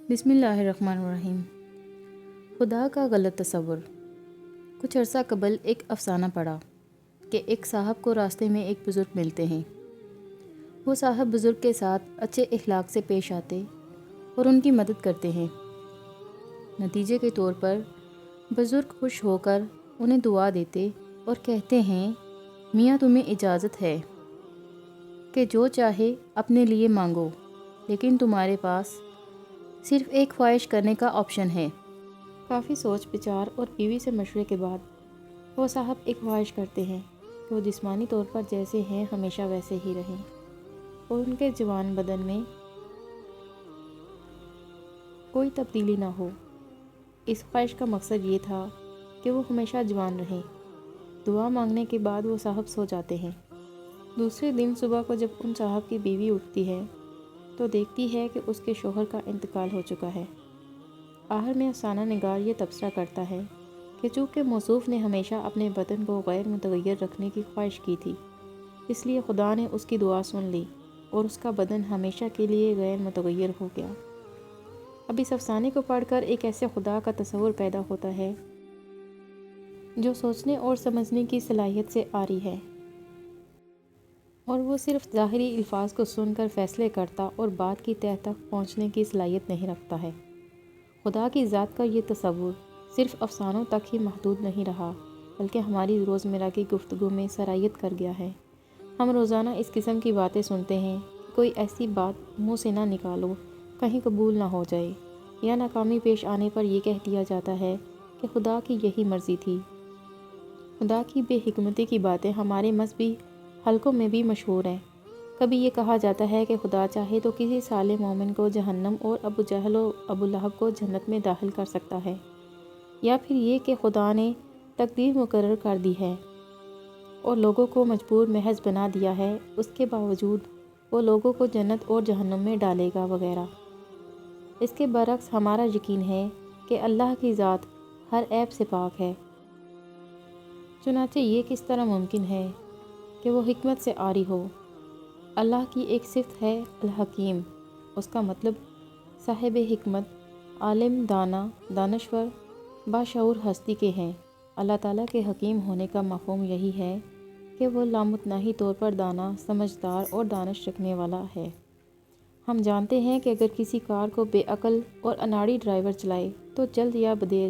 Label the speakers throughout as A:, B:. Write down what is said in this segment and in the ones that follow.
A: بسم اللہ الرحمن الرحیم۔ خدا کا غلط تصور۔ کچھ عرصہ قبل ایک افسانہ پڑھا کہ ایک صاحب کو راستے میں ایک بزرگ ملتے ہیں۔ وہ صاحب بزرگ کے ساتھ اچھے اخلاق سے پیش آتے اور ان کی مدد کرتے ہیں۔ نتیجے کے طور پر بزرگ خوش ہو کر انہیں دعا دیتے اور کہتے ہیں، میاں تمہیں اجازت ہے کہ جو چاہے اپنے لیے مانگو، لیکن تمہارے پاس صرف ایک خواہش کرنے کا آپشن ہے۔ کافی سوچ بچار اور بیوی سے مشورے کے بعد وہ صاحب ایک خواہش کرتے ہیں کہ وہ جسمانی طور پر جیسے ہیں ہمیشہ ویسے ہی رہیں اور ان کے جوان بدن میں کوئی تبدیلی نہ ہو۔ اس خواہش کا مقصد یہ تھا کہ وہ ہمیشہ جوان رہیں۔ دعا مانگنے کے بعد وہ صاحب سو جاتے ہیں۔ دوسرے دن صبح کو جب ان صاحب کی بیوی اٹھتی ہے تو دیکھتی ہے کہ اس کے شوہر کا انتقال ہو چکا ہے۔ آخر میں افسانہ نگار یہ تبصرہ کرتا ہے کہ چونکہ موصوف نے ہمیشہ اپنے بدن کو غیر متغیر رکھنے کی خواہش کی تھی، اس لیے خدا نے اس کی دعا سن لی اور اس کا بدن ہمیشہ کے لیے غیر متغیر ہو گیا۔ اب اس افسانے کو پڑھ کر ایک ایسے خدا کا تصور پیدا ہوتا ہے جو سوچنے اور سمجھنے کی صلاحیت سے عاری ہے، اور وہ صرف ظاہری الفاظ کو سن کر فیصلے کرتا اور بات کی تہہ تک پہنچنے کی صلاحیت نہیں رکھتا ہے۔ خدا کی ذات کا یہ تصور صرف افسانوں تک ہی محدود نہیں رہا، بلکہ ہماری روزمرہ کی گفتگو میں سرایت کر گیا ہے۔ ہم روزانہ اس قسم کی باتیں سنتے ہیں کہ کوئی ایسی بات منہ سے نہ نکالو کہیں قبول نہ ہو جائے، یا ناکامی پیش آنے پر یہ کہہ دیا جاتا ہے کہ خدا کی یہی مرضی تھی۔ خدا کی بے حکمتی کی باتیں ہمارے مذہبی حلقوں میں بھی مشہور ہیں۔ کبھی یہ کہا جاتا ہے کہ خدا چاہے تو کسی صالح مومن کو جہنم اور ابو جہل و ابو لہب کو جنت میں داخل کر سکتا ہے، یا پھر یہ کہ خدا نے تقدیر مقرر کر دی ہے اور لوگوں کو مجبور محض بنا دیا ہے، اس کے باوجود وہ لوگوں کو جنت اور جہنم میں ڈالے گا وغیرہ۔ اس کے برعکس ہمارا یقین ہے کہ اللہ کی ذات ہر عیب سے پاک ہے۔ چنانچہ یہ کس طرح ممکن ہے کہ وہ حکمت سے عاری ہو؟ اللہ کی ایک صفت ہے الحکیم، اس کا مطلب صاحب حکمت، عالم، دانا، دانشور، باشعور ہستی کے ہیں۔ اللہ تعالیٰ کے حکیم ہونے کا مفہوم یہی ہے کہ وہ لامتناہی طور پر دانا، سمجھدار اور دانش رکھنے والا ہے۔ ہم جانتے ہیں کہ اگر کسی کار کو بے عقل اور اناڑی ڈرائیور چلائے تو جلد یا بدیر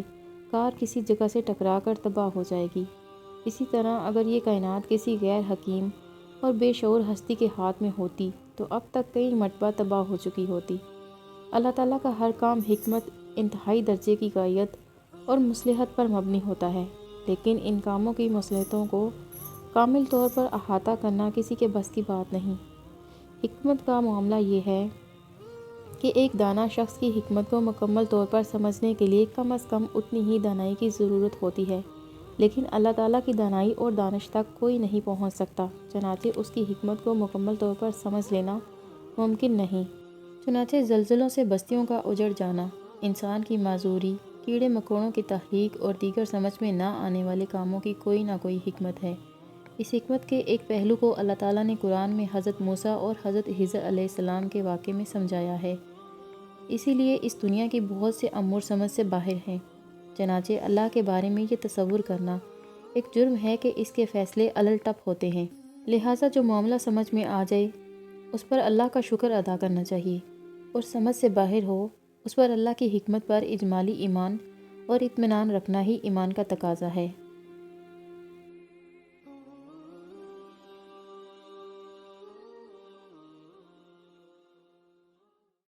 A: کار کسی جگہ سے ٹکرا کر تباہ ہو جائے گی۔ اسی طرح اگر یہ کائنات کسی غیر حکیم اور بے شعور ہستی کے ہاتھ میں ہوتی تو اب تک کئی مرتبہ تباہ ہو چکی ہوتی۔ اللہ تعالیٰ کا ہر کام حکمت، انتہائی درجے کی غائیت اور مصلحت پر مبنی ہوتا ہے، لیکن ان کاموں کی مصلحتوں کو کامل طور پر احاطہ کرنا کسی کے بس کی بات نہیں۔ حکمت کا معاملہ یہ ہے کہ ایک دانا شخص کی حکمت کو مکمل طور پر سمجھنے کے لیے کم از کم اتنی ہی دانائی کی ضرورت ہوتی ہے، لیکن اللہ تعالیٰ کی دانائی اور دانش تک کوئی نہیں پہنچ سکتا، چنانچہ اس کی حکمت کو مکمل طور پر سمجھ لینا ممکن نہیں۔ چنانچہ زلزلوں سے بستیوں کا اجڑ جانا، انسان کی معذوری، کیڑے مکوڑوں کی تحریک اور دیگر سمجھ میں نہ آنے والے کاموں کی کوئی نہ کوئی حکمت ہے۔ اس حکمت کے ایک پہلو کو اللہ تعالیٰ نے قرآن میں حضرت موسیٰ اور حضرت خضر علیہ السلام کے واقعے میں سمجھایا ہے، اسی لیے اس دنیا کی بہت سے امور سمجھ سے باہر ہیں۔ چنانچہ اللہ کے بارے میں یہ تصور کرنا ایک جرم ہے کہ اس کے فیصلے علل ٹپ ہوتے ہیں، لہٰذا جو معاملہ سمجھ میں آ جائے اس پر اللہ کا شکر ادا کرنا چاہیے، اور سمجھ سے باہر ہو اس پر اللہ کی حکمت پر اجمالی ایمان اور اطمینان رکھنا ہی ایمان کا تقاضا ہے۔